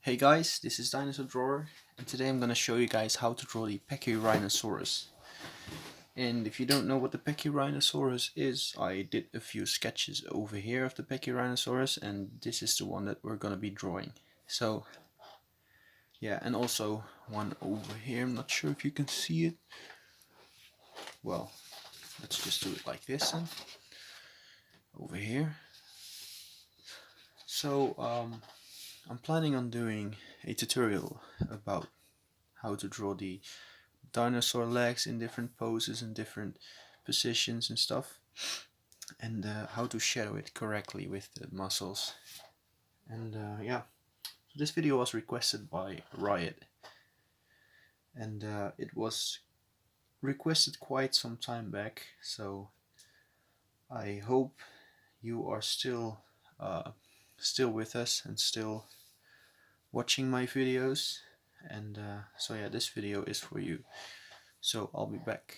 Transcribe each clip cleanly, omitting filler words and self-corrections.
Hey guys, this is Dinosaur Drawer, and today I'm gonna show you guys how to draw the Pachyrhinosaurus. And if you don't know what the Pachyrhinosaurus is, I did a few sketches over here of the Pachyrhinosaurus, and this is the one that we're gonna be drawing. So, yeah, and also one over here. I'm not sure if you can see it. Well, let's just do it like this and over here. So, I'm planning on doing a tutorial about how to draw the dinosaur legs in different poses and different positions and stuff, and how to shadow it correctly with the muscles. And yeah, so this video was requested by Riot, and it was requested quite some time back, so I hope you are still with us and still watching my videos. And so yeah, this video is for you. So I'll be back.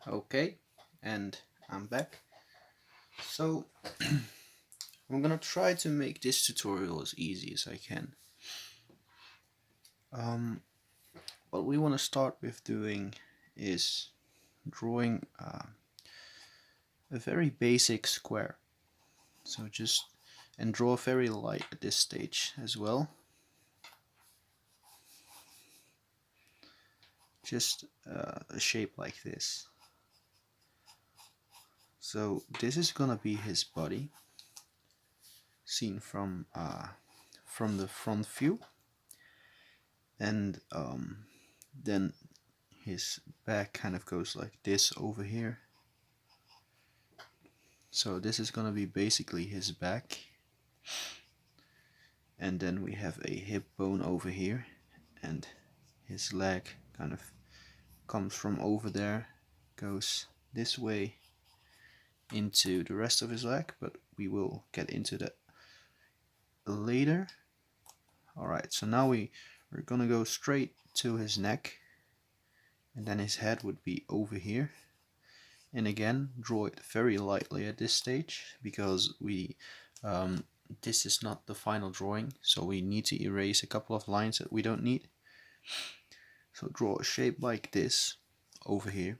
Okay, and I'm back. So I'm gonna try to make this tutorial as easy as I can. What we want to start with doing is drawing a very basic square. So and draw very light at this stage as well. Just a shape like this. So this is gonna be his body, seen from the front view, and then his back kind of goes like this over here. So this is gonna be basically his back, and then we have a hip bone over here, and his leg kind of comes from over there, goes this way into the rest of his leg, but we will get into that later. Alright, so now we're gonna go straight to his neck, and then his head would be over here. And again, draw it very lightly at this stage, because this is not the final drawing, so we need to erase a couple of lines that we don't need. So draw a shape like this over here,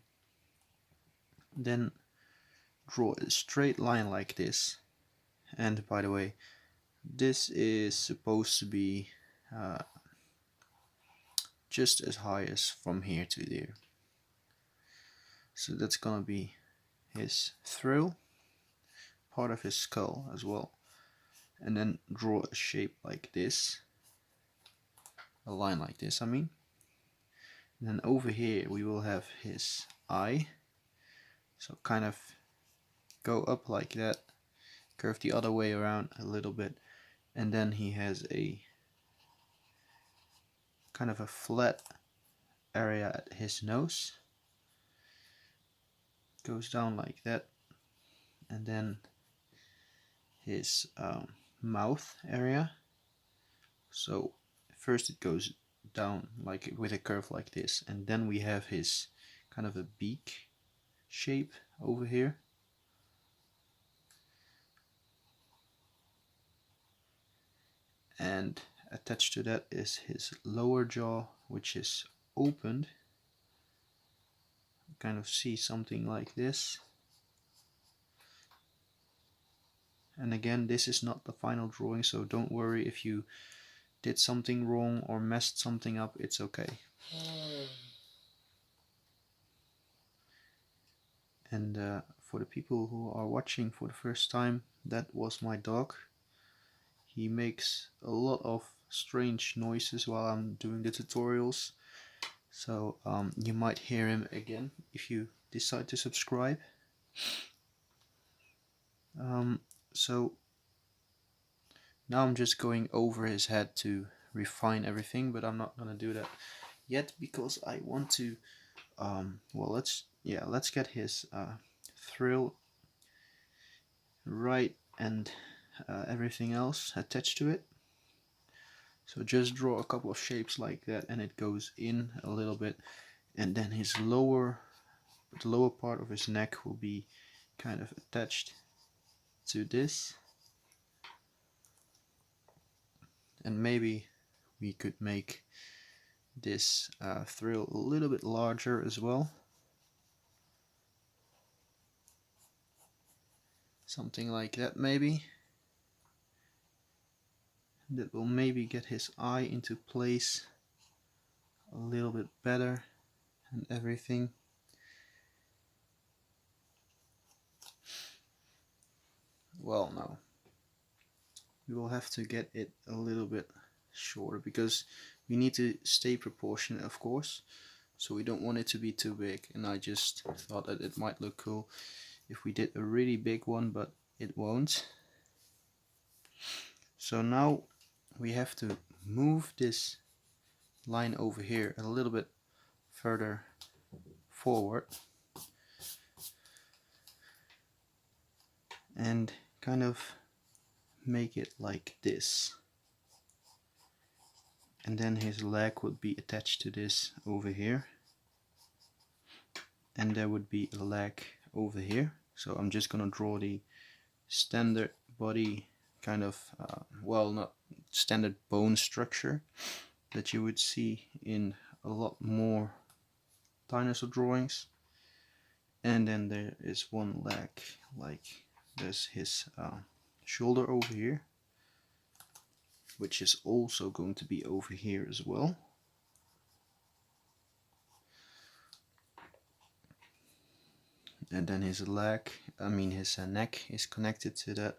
then draw a straight line like this. And by the way, this is supposed to be just as high as from here to there. So that's gonna be his throat, part of his skull as well. And then draw a shape like this, a line like this I mean. And then over here we will have his eye, so kind of go up like that, curve the other way around a little bit, and then he has a kind of a flat area at his nose, goes down like that, and then his mouth area. So first it goes down like with a curve like this, and then we have his kind of a beak shape over here. And attached to that is his lower jaw, which is opened. Kind of see something like this. And again, this is not the final drawing, so don't worry if you did something wrong or messed something up, it's okay. And for the people who are watching for the first time, that was my dog. He makes a lot of strange noises while I'm doing the tutorials, so you might hear him again if you decide to subscribe. So now I'm just going over his head to refine everything, but I'm not gonna do that yet because I want to well, let's get his thrill right and everything else attached to it. So just draw a couple of shapes like that, and it goes in a little bit, and then the lower part of his neck will be kind of attached to this. And maybe we could make this thrill a little bit larger as well. Something like that maybe. That will maybe get his eye into place a little bit better and everything. Well, no. We will have to get it a little bit shorter because we need to stay proportionate, of course. So we don't want it to be too big, and I just thought that it might look cool if we did a really big one, but it won't. So now we have to move this line over here a little bit further forward and kind of make it like this. And then his leg would be attached to this over here, and there would be a leg over here. So I'm just gonna draw the standard body kind of well, not standard bone structure that you would see in a lot more dinosaur drawings. And then there is one leg, like there's his shoulder over here, which is also going to be over here as well. And then his leg, his neck is connected to that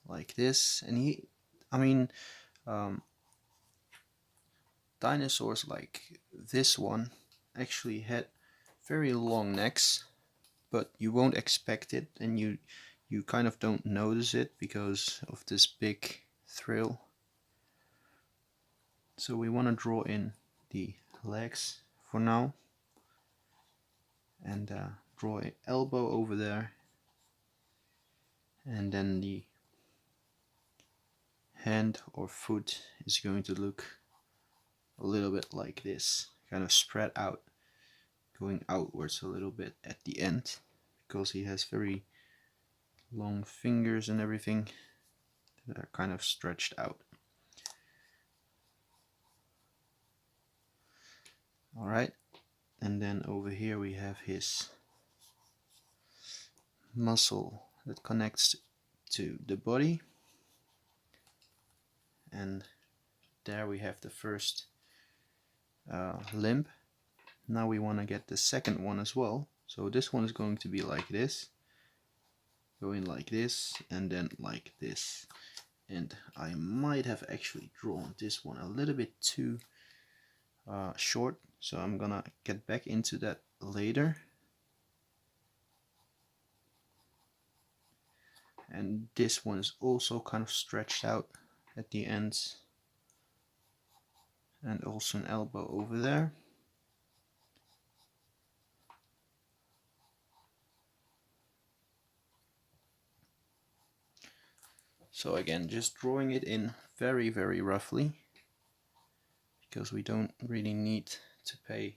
like this. And dinosaurs like this one actually had very long necks, but you won't expect it, and you kind of don't notice it because of this big thrill. So we want to draw in the legs for now, and draw an elbow over there, and then the hand or foot is going to look a little bit like this, kind of spread out, going outwards a little bit at the end, because he has very long fingers and everything that are kind of stretched out. Alright, and then over here we have his muscle that connects to the body, and there we have the first limb. Now we want to get the second one as well. So this one is going to be like this, going like this, and then like this. And I might have actually drawn this one a little bit too short, so I'm gonna get back into that later. And this one is also kind of stretched out at the ends, and also an elbow over there. So again, just drawing it in very, very roughly, because we don't really need to pay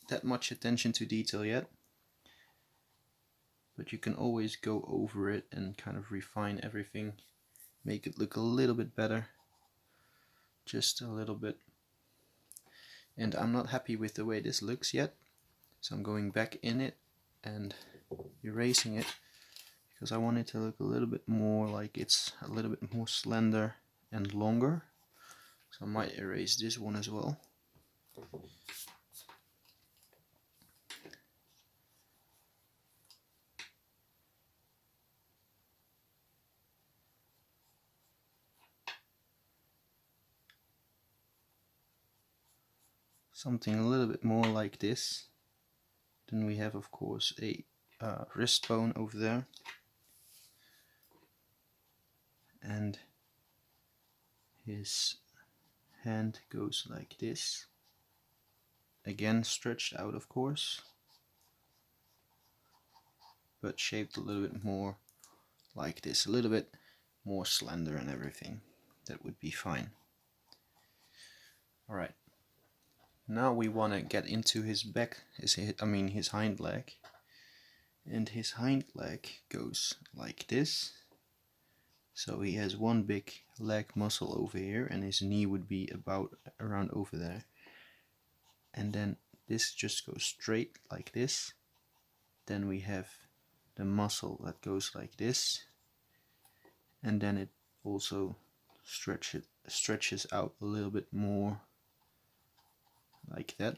that much attention to detail yet. But you can always go over it and kind of refine everything, make it look a little bit better, just a little bit. And I'm not happy with the way this looks yet, so I'm going back in it and erasing it, because I want it to look a little bit more like it's a little bit more slender and longer. So I might erase this one as well. Something a little bit more like this. Then we have, of course, a wrist bone over there, and his hand goes like this, again stretched out, of course, but shaped a little bit more like this, a little bit more slender and everything. That would be fine. Alright, now we want to get into his back, his hind leg, and his hind leg goes like this, So he has one big leg muscle over here, and his knee would be about around over there. And then this just goes straight like this. Then we have the muscle that goes like this, and then it also stretches out a little bit more like that.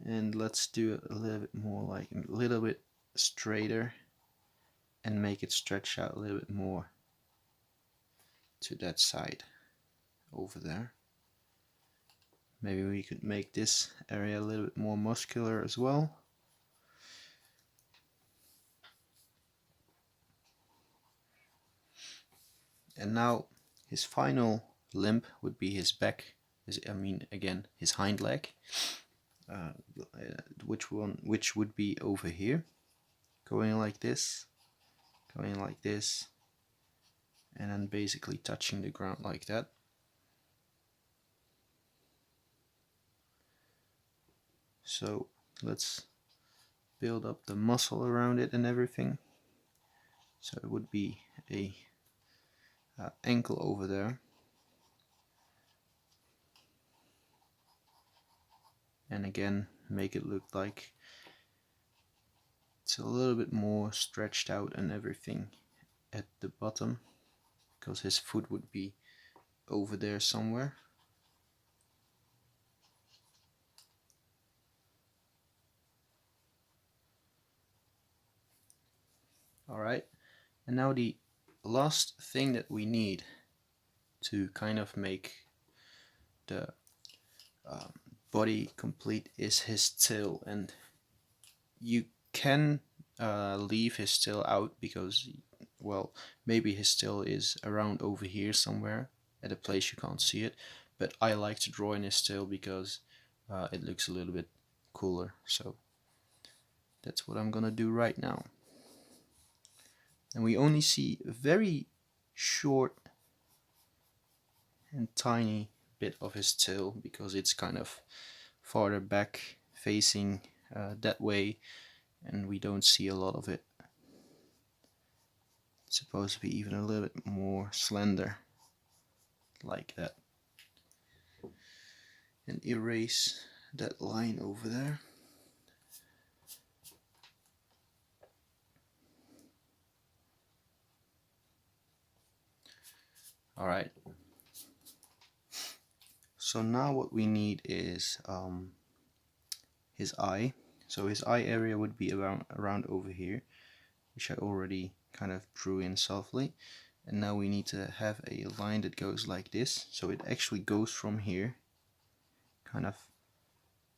And let's do it a little bit more, like a little bit straighter, and make it stretch out a little bit more to that side over there. Maybe we could make this area a little bit more muscular as well. And now his final limb would be his back, his hind leg, which would be over here, going like this, and then basically touching the ground like that. So let's build up the muscle around it and everything. So it would be a ankle over there, and again make it look like it's a little bit more stretched out and everything at the bottom, because his foot would be over there somewhere. Alright, and now the last thing that we need to kind of make the body complete is his tail. And you can leave his tail out because, well, maybe his tail is around over here somewhere at a place you can't see it, but I like to draw in his tail because it looks a little bit cooler. So that's what I'm gonna do right now. And we only see a very short and tiny bit of his tail because it's kind of farther back facing that way, and we don't see a lot of it. It's supposed to be even a little bit more slender like that. And erase that line over there. Alright, so now what we need is his eye. So his eye area would be around over here, which I already kind of drew in softly. And now we need to have a line that goes like this, so it actually goes from here kind of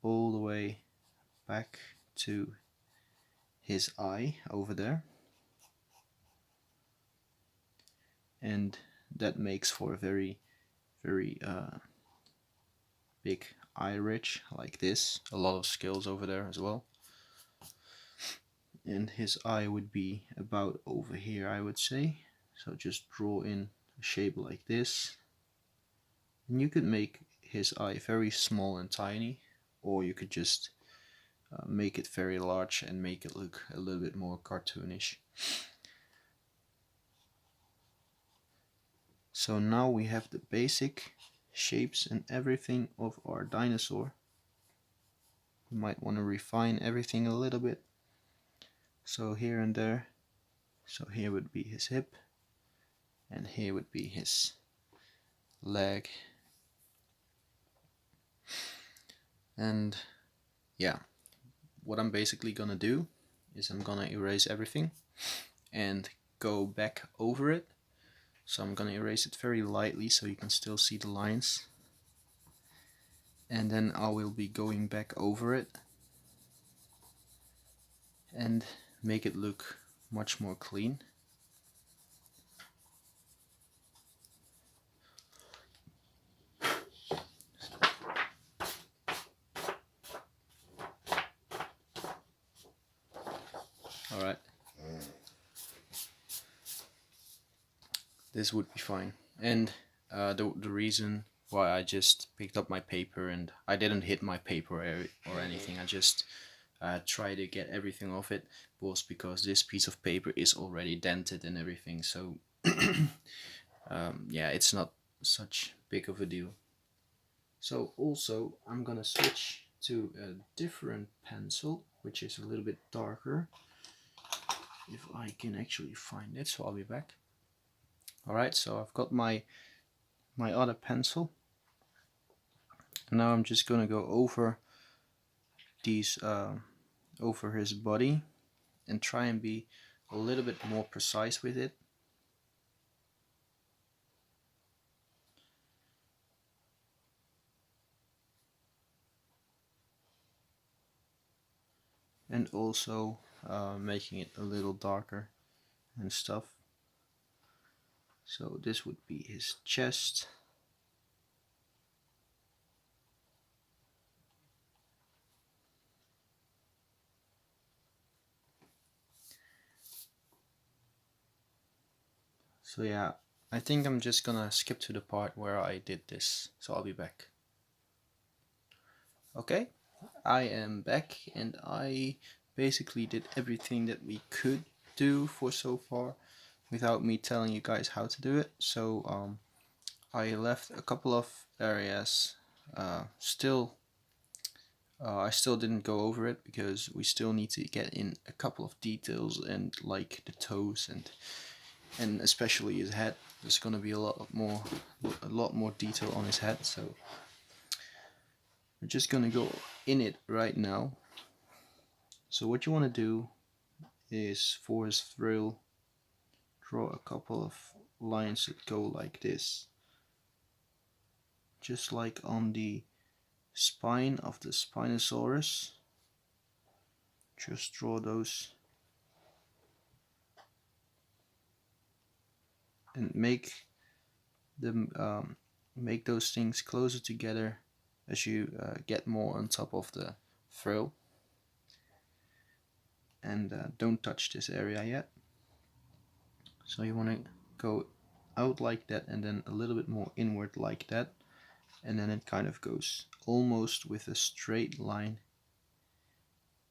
all the way back to his eye over there. And that makes for a very big eye ridge like this. A lot of scales over there as well. And his eye would be about over here, I would say. So just draw in a shape like this. And you could make his eye very small and tiny, or you could just make it very large and make it look a little bit more cartoonish. So now we have the basic shapes and everything of our dinosaur. You might want to refine everything a little bit. So here and there. So here would be his hip, and here would be his leg. And yeah, what I'm basically gonna do is I'm gonna erase everything and go back over it. So I'm gonna erase it very lightly so you can still see the lines. And then I will be going back over it and make it look much more clean. Alright. This would be fine. And the reason why I just picked up my paper, and I didn't hit my paper or anything. I just try to get everything off it, was because this piece of paper is already dented and everything, so yeah, it's not such big of a deal. So also I'm gonna switch to a different pencil, which is a little bit darker, if I can actually find it, so I'll be back. Alright, so I've got my other pencil, and now I'm just gonna go over these over his body and try and be a little bit more precise with it. And also making it a little darker and stuff. So this would be his chest. So yeah, I think I'm just gonna skip to the part where I did this, so I'll be back. Okay, I am back, and I basically did everything that we could do for so far without me telling you guys how to do it. So I left a couple of areas I still didn't go over it because we still need to get in a couple of details, and like the toes and especially his head. There's gonna be a lot more detail on his head, so we're just gonna go in it right now. So what you want to do is, for his thrill, draw a couple of lines that go like this, just like on the spine of the Spinosaurus. Just draw those and make them make those things closer together as you get more on top of the frill. And don't touch this area yet. So you want to go out like that, and then a little bit more inward like that, and then it kind of goes almost with a straight line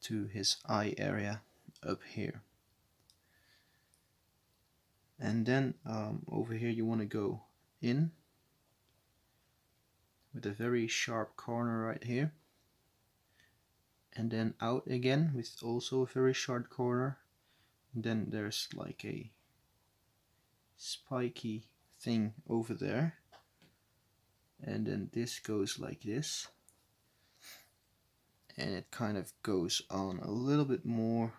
to his eye area up here. And then over here you want to go in with a very sharp corner right here, and then out again with also a very sharp corner. And then there's like a spiky thing over there, and then this goes like this, and it kind of goes on a little bit more,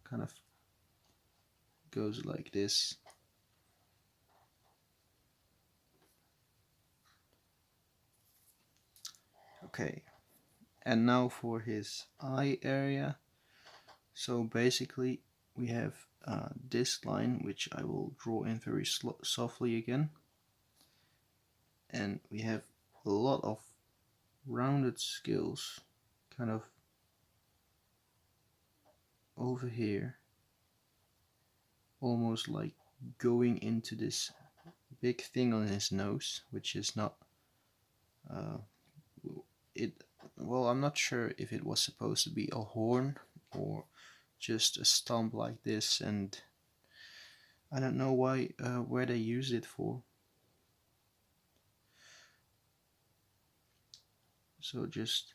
kind of goes like this. Okay, and now for his eye area. So basically we have this line, which I will draw in very softly again, and we have a lot of rounded scales kind of over here, almost like going into this big thing on his nose, which is not well, I'm not sure if it was supposed to be a horn or just a stump like this, and I don't know why where they use it for. So just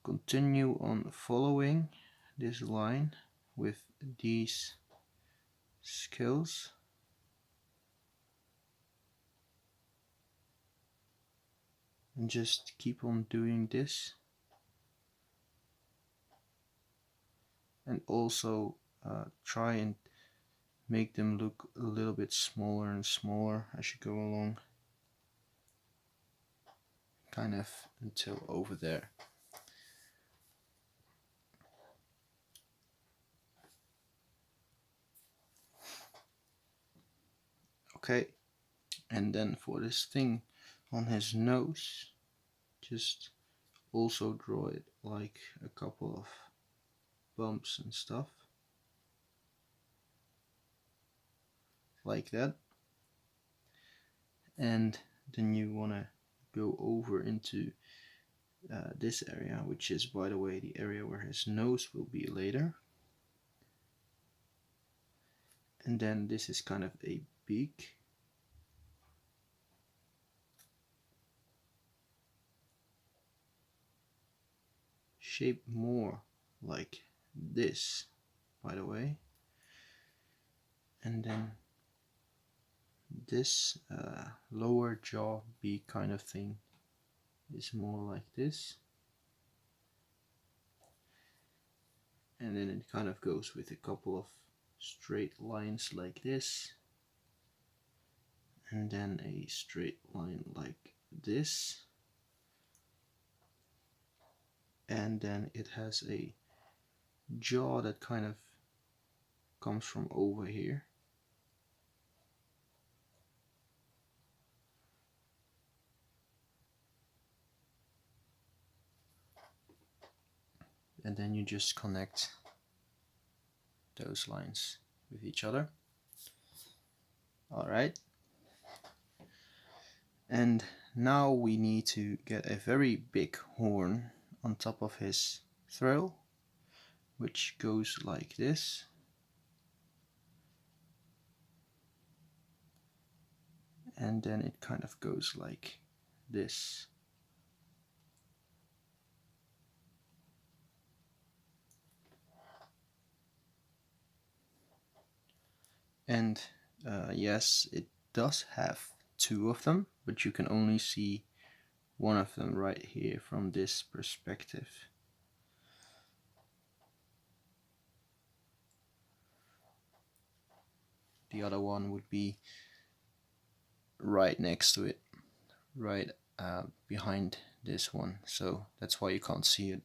continue on following this line with these scales. And just keep on doing this. And also try and make them look a little bit smaller and smaller as you go along, kind of until over there. Okay, and then for this thing on his nose, just also draw it like a couple of bumps and stuff like that. And then you want to go over into this area, which is, by the way, the area where his nose will be later. And then this is kind of a beak. Shaped more like this, by the way. And then this lower jaw beak kind of thing is more like this. And then it kind of goes with a couple of straight lines like this. And then a straight line like this. And then it has a jaw that kind of comes from over here. And then you just connect those lines with each other. Alright. And now we need to get a very big horn on top of his throat, which goes like this. And then it kind of goes like this. And yes, it does have two of them, but you can only see one of them right here from this perspective. The other one would be right next to it, right behind this one, so that's why you can't see it.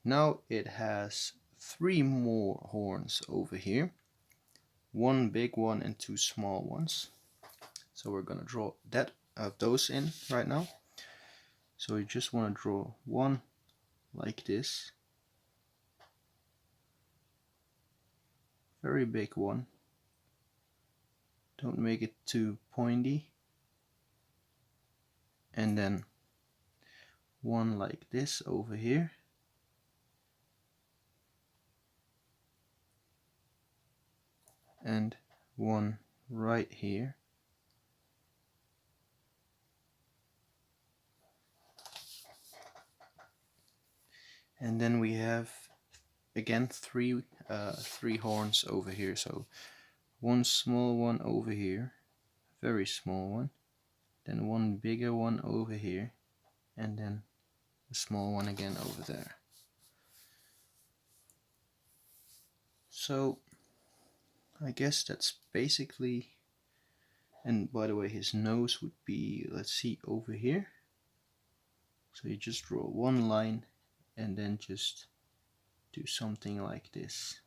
Now it has 3 more horns over here, 1 big one and 2 small ones. So we're gonna draw those in right now. So you just want to draw one like this, very big one. Don't make it too pointy. And then one like this over here. And one right here. And then we have again three horns over here. So one small one over here, very small one, then one bigger one over here, and then a small one again over there. So I guess that's basically, and by the way, his nose would be, let's see, over here. So you just draw one line and then just do something like this,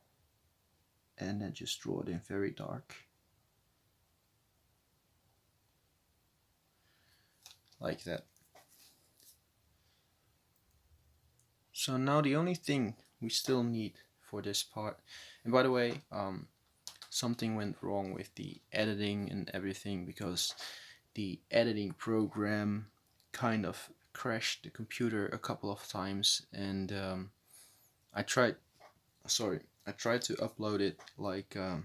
and then just draw it in very dark, like that. So now the only thing we still need for this part, and by the way, something went wrong with the editing and everything, because the editing program kind of crashed the computer a couple of times, and I tried to upload it like 4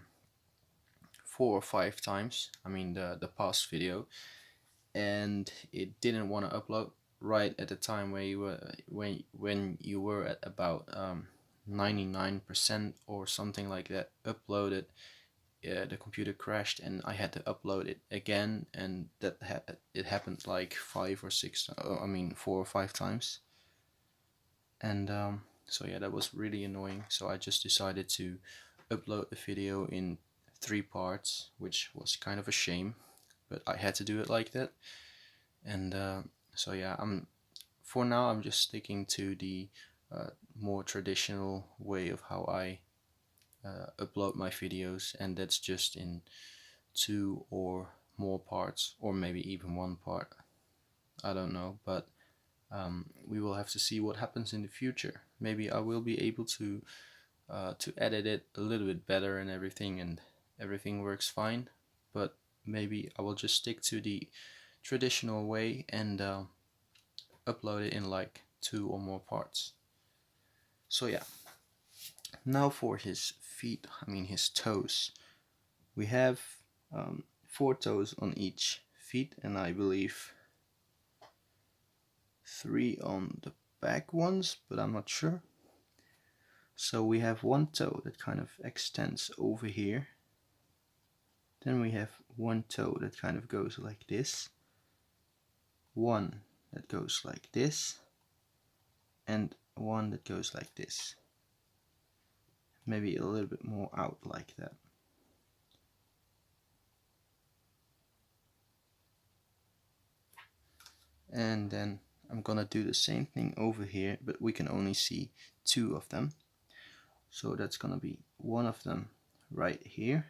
or 5 times, I mean the past video, and it didn't want to upload right at the time where you were when you were at about 99% or something like that uploaded. The computer crashed and I had to upload it again, and it happened like 4 or 5 times. And so yeah, that was really annoying. So I just decided to upload the video in 3 parts, which was kind of a shame, but I had to do it like that. And so yeah, for now I'm just sticking to the more traditional way of how I upload my videos, and that's just in 2 or more parts, or maybe even 1 part. I don't know, but we will have to see what happens in the future. Maybe I will be able to edit it a little bit better and everything, and everything works fine. But maybe I will just stick to the traditional way and upload it in like 2 or more parts. So yeah, now for his feet, I mean his toes. We have 4 toes on each feet, and I believe 3 on the back ones, but I'm not sure. So we have 1 toe that kind of extends over here. Then we have 1 toe that kind of goes like this, 1 that goes like this, and 1 that goes like this. Maybe a little bit more out like that. And then I'm gonna do the same thing over here, but we can only see 2 of them. So that's gonna be 1 of them right here,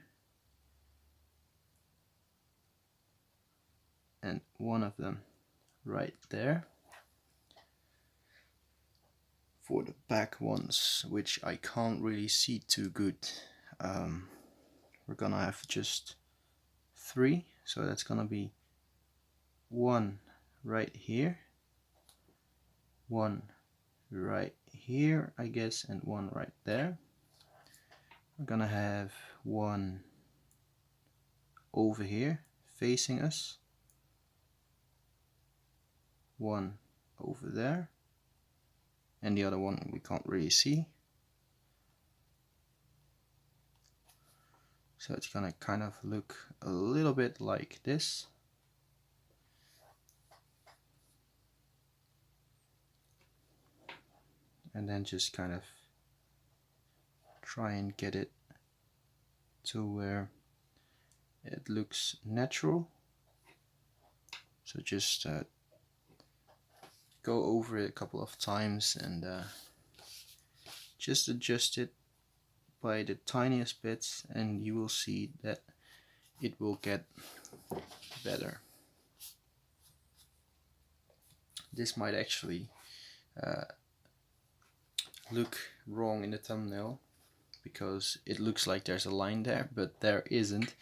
and 1 of them right there. For the back ones, which I can't really see too good, we're gonna have just 3. So that's gonna be 1 right here, 1 right here, I guess, and 1 right there. We're gonna have 1 over here facing us, 1 over there, and the other one we can't really see. So it's gonna kind of look a little bit like this. And then just kind of try and get it to where it looks natural. So just go over it a couple of times and just adjust it by the tiniest bits, and you will see that it will get better. This might actually look wrong in the thumbnail because it looks like there's a line there, but there isn't.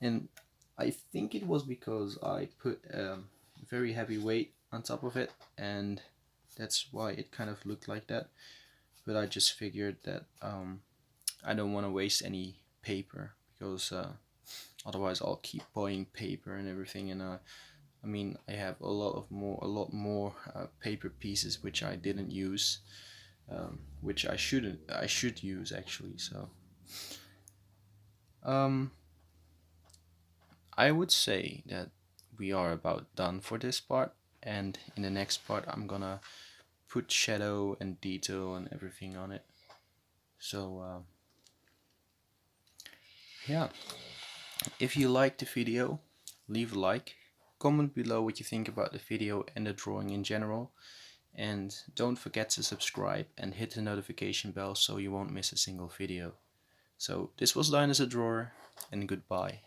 And I think it was because I put very heavy weight on top of it, and that's why it kind of looked like that. But I just figured that I don't want to waste any paper, because otherwise I'll keep buying paper and everything, and I mean, I have a lot more paper pieces which I didn't use, which I should use actually. So I would say that we are about done for this part, and in the next part I'm gonna put shadow and detail and everything on it. So yeah, if you liked the video, leave a like, comment below what you think about the video and the drawing in general, and don't forget to subscribe and hit the notification bell so you won't miss a single video. So this was Dinosaur Drawer, and goodbye.